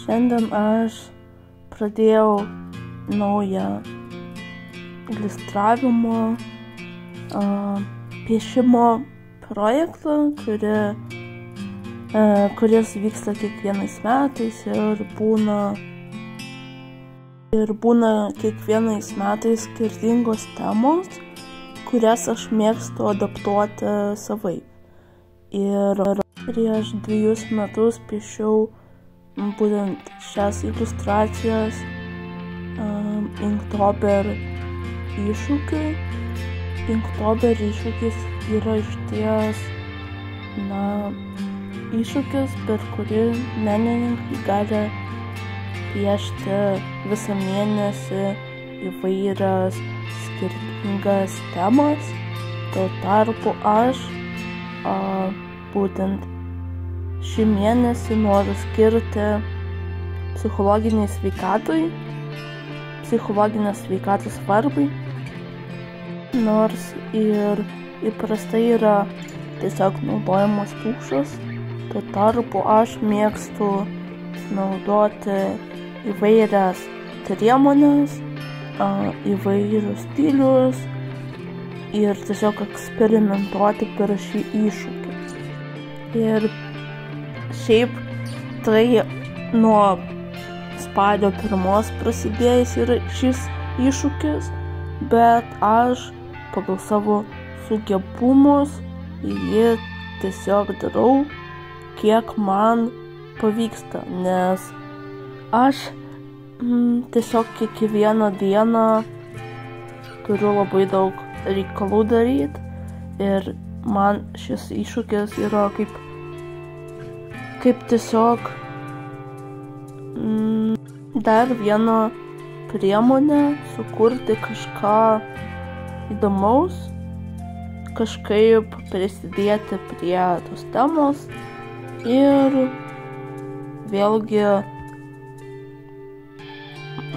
Šiandien aš pradėjau naują iliustravimo, piešimo projektą, kuris vyksta kiekvienais metais ir būna kiekvienais metais skirtingos temos, kurias aš mėgstu adaptuoti savaip. Ir prieš 2 metus piešiau būtent šias iliustracijas Inktober iššūkiui. Inktober iššūkis yra išties iššūkis, per kurį menininkai gali piešti visą mėnesį įvairias skirtingas temas. Tuo tarpu aš būtent šį mėnesį noriu skirti psichologinės sveikatos svarbai, nors ir įprastai yra tiesiog naudojamos tušas. Tuo tarpu aš mėgstu naudoti įvairias priemones, įvairius stilius ir tiesiog eksperimentuoti per šį iššūkį. Ir šiaip tai nuo spalio 1 prasidėjęs yra šis iššūkis, bet aš pagal savo sugebumus jį tiesiog darau, kiek man pavyksta, nes aš tiesiog kiekvieną dieną turiu labai daug reikalų daryti ir man šis iššūkis yra kaip tiesiog dar vieną priemonę sukurti kažką įdomaus, kažkaip prisidėti prie tos temos ir vėlgi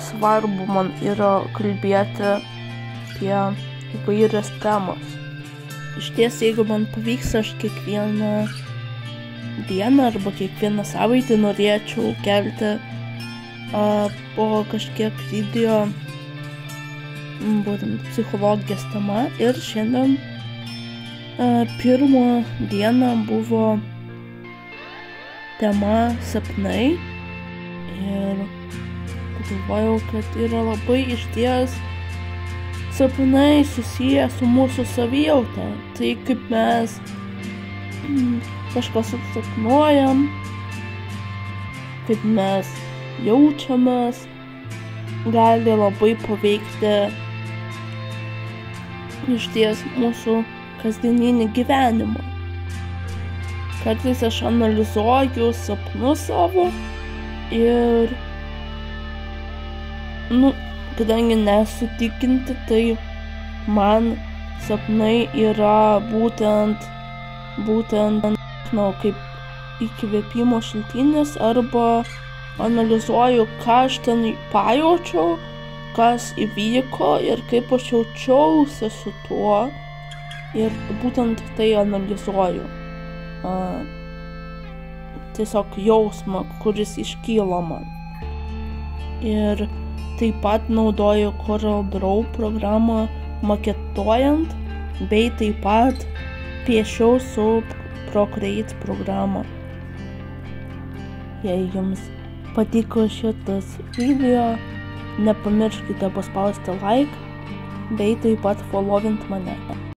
svarbu man yra kalbėti apie įvairias temas. Išties, jeigu man pavyks, aš kiekvieną dieną arba kiekvieną savaitę norėčiau kelti po kažkiek video būtent psichologijos tema. Ir šiandien pirmą dieną buvo tema sapnai ir galvojau, kad yra labai išties sapnai susiję su mūsų savijauta. Tai kaip mes kažką susapnuojam, kaip mes jaučiamės, gali labai paveikti išties mūsų kasdieninį gyvenimą. Kartais aš analizuoju sapnus savo ir kadangi nesu tikinti, tai man sapnai yra būtent kaip įkvėpimo šaltinis, arba analizuoju, ką aš ten pajaučiau, kas įvyko ir kaip aš jaučiausi su tuo, ir būtent tai analizuoju. Tiesiog jausmą, kuris iškyla man. Ir taip pat naudoju CorelDRAW programą maketuojant, bei taip pat piešiau su Procreate programa. Jei jums patiko šitas video, nepamirškite paspausti like, bei taip pat followint mane.